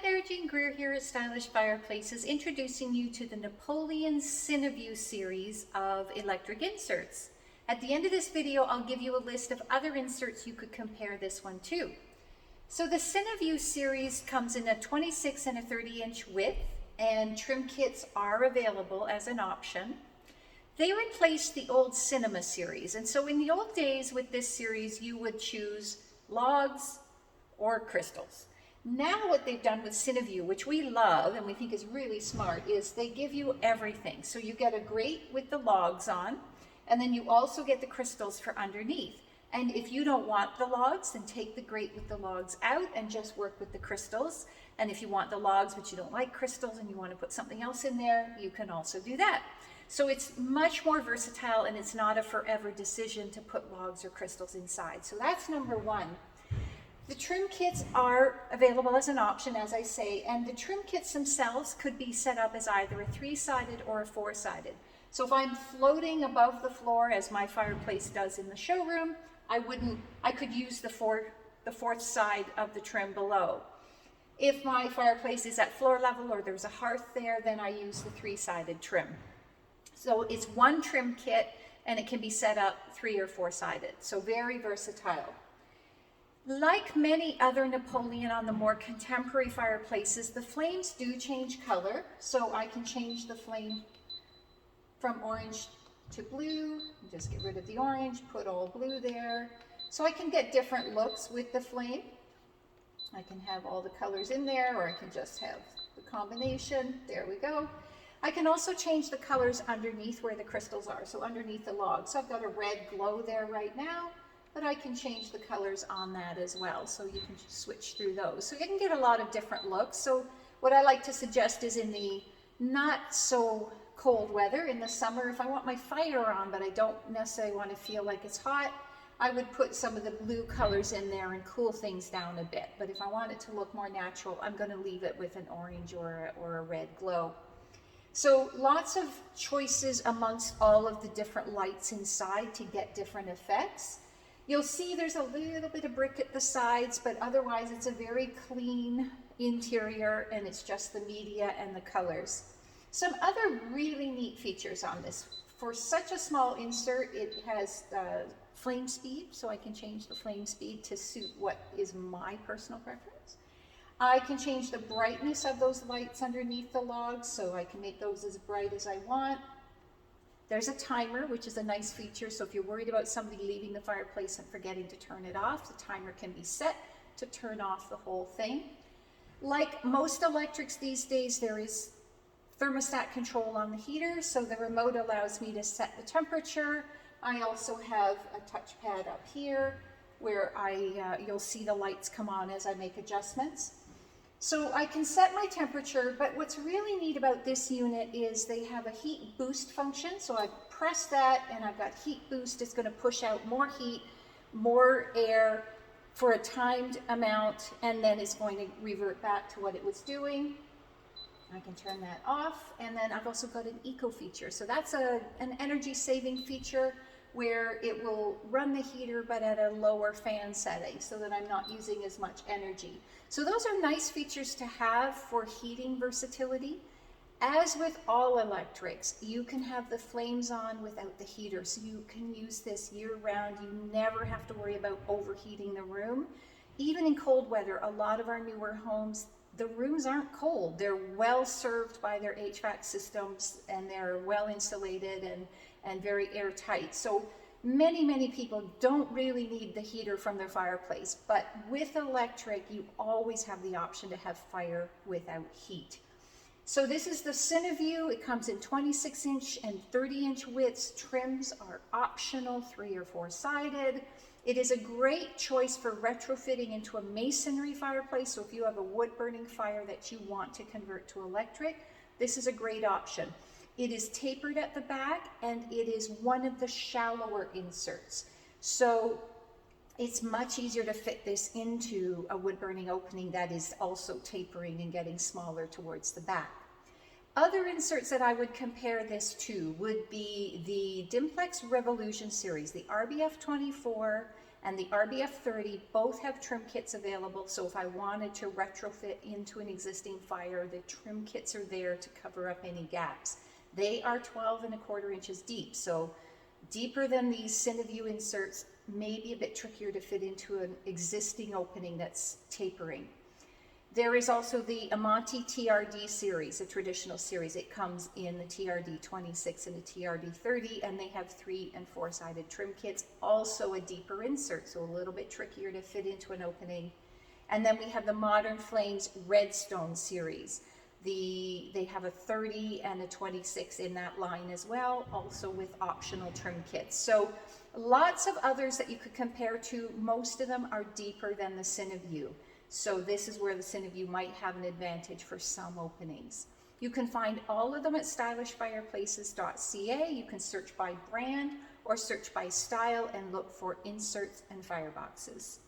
Hi there, Jean Greer here at Stylish Fireplaces, introducing you to the Napoleon Cineview series of electric inserts. At the end of this video, I'll give you a list of other inserts you could compare this one to. So the Cineview series comes in a 26 and a 30-inch width, and trim kits are available as an option. They replaced the old Cinema series, and so in the old days with this series, you would choose logs or crystals. Now what they've done with Cineview, which we love and we think is really smart, is they give you everything. So you get a grate with the logs on, and then you also get the crystals for underneath. And if you don't want the logs, then take the grate with the logs out and just work with the crystals. And if you want the logs but you don't like crystals and you want to put something else in there, you can also do that. So it's much more versatile, and it's not a forever decision to put logs or crystals inside. So that's number one. The trim kits are available as an option, as I say, and the trim kits themselves could be set up as either a 3-sided or a 4-sided. So if I'm floating above the floor, as my fireplace does in the showroom, I could use the fourth side of the trim below. If my fireplace is at floor level or there's a hearth there, then I use the 3-sided trim. So it's one trim kit, and it can be set up 3- or 4-sided, so very versatile. Like many other Napoleon on the more contemporary fireplaces, the flames do change color. So I can change the flame from orange to blue, just get rid of the orange, put all blue there. So I can get different looks with the flame. I can have all the colors in there, or I can just have the combination. There we go. I can also change the colors underneath where the crystals are, so underneath the log. So I've got a red glow there right now, but I can change the colors on that as well, so you can just switch through those. So you can get a lot of different looks. So what I like to suggest is in the not so cold weather, in the summer, if I want my fire on but I don't necessarily want to feel like it's hot, I would put some of the blue colors in there and cool things down a bit. But if I want it to look more natural, I'm going to leave it with an orange or a red glow. So lots of choices amongst all of the different lights inside to get different effects. You'll see there's a little bit of brick at the sides, but otherwise it's a very clean interior, and it's just the media and the colors. Some other really neat features on this. For such a small insert, it has flame speed, so I can change the flame speed to suit what is my personal preference. I can change the brightness of those lights underneath the logs, so I can make those as bright as I want. There's a timer, which is a nice feature, so if you're worried about somebody leaving the fireplace and forgetting to turn it off, the timer can be set to turn off the whole thing. Like most electrics these days, there is thermostat control on the heater, so the remote allows me to set the temperature. I also have a touchpad up here where you'll see the lights come on as I make adjustments. So I can set my temperature, but what's really neat about this unit is they have a heat boost function. So I press that and I've got heat boost. It's going to push out more heat, more air for a timed amount, and then it's going to revert back to what it was doing. I can turn that off, and then I've also got an eco feature. So that's an energy saving feature where it will run the heater but at a lower fan setting so that I'm not using as much energy. So those are nice features to have for heating versatility. As with all electrics, you can have the flames on without the heater, so you can use this year-round. You never have to worry about overheating the room. Even in cold weather, a lot of our newer homes, the rooms aren't cold. They're well served by their HVAC systems, and they're well insulated and very airtight. So many people don't really need the heater from their fireplace, but with electric, you always have the option to have fire without heat. So this is the Cineview. It comes in 26-inch and 30-inch widths. Trims are optional, 3- or 4-sided. It is a great choice for retrofitting into a masonry fireplace. So if you have a wood-burning fire that you want to convert to electric, this is a great option. It is tapered at the back, and it is one of the shallower inserts. So it's much easier to fit this into a wood-burning opening that is also tapering and getting smaller towards the back. Other inserts that I would compare this to would be the Dimplex Revolution series, the RBF 24 and the RBF 30 both have trim kits available. So if I wanted to retrofit into an existing fire, the trim kits are there to cover up any gaps. They are 12¼ inches deep, so deeper than these Cineview inserts, may be a bit trickier to fit into an existing opening that's tapering. There is also the Amati TRD series, a traditional series. It comes in the TRD 26 and the TRD 30, and they have 3- and 4-sided trim kits, also a deeper insert, so a little bit trickier to fit into an opening. And then we have the Modern Flames Redstone series. They have a 30 and a 26 in that line as well, also with optional trim kits. So lots of others that you could compare to. Most of them are deeper than the Cineview. So this is where the Cineview might have an advantage for some openings. You can find all of them at stylishfireplaces.ca. You can search by brand or search by style and look for inserts and fireboxes.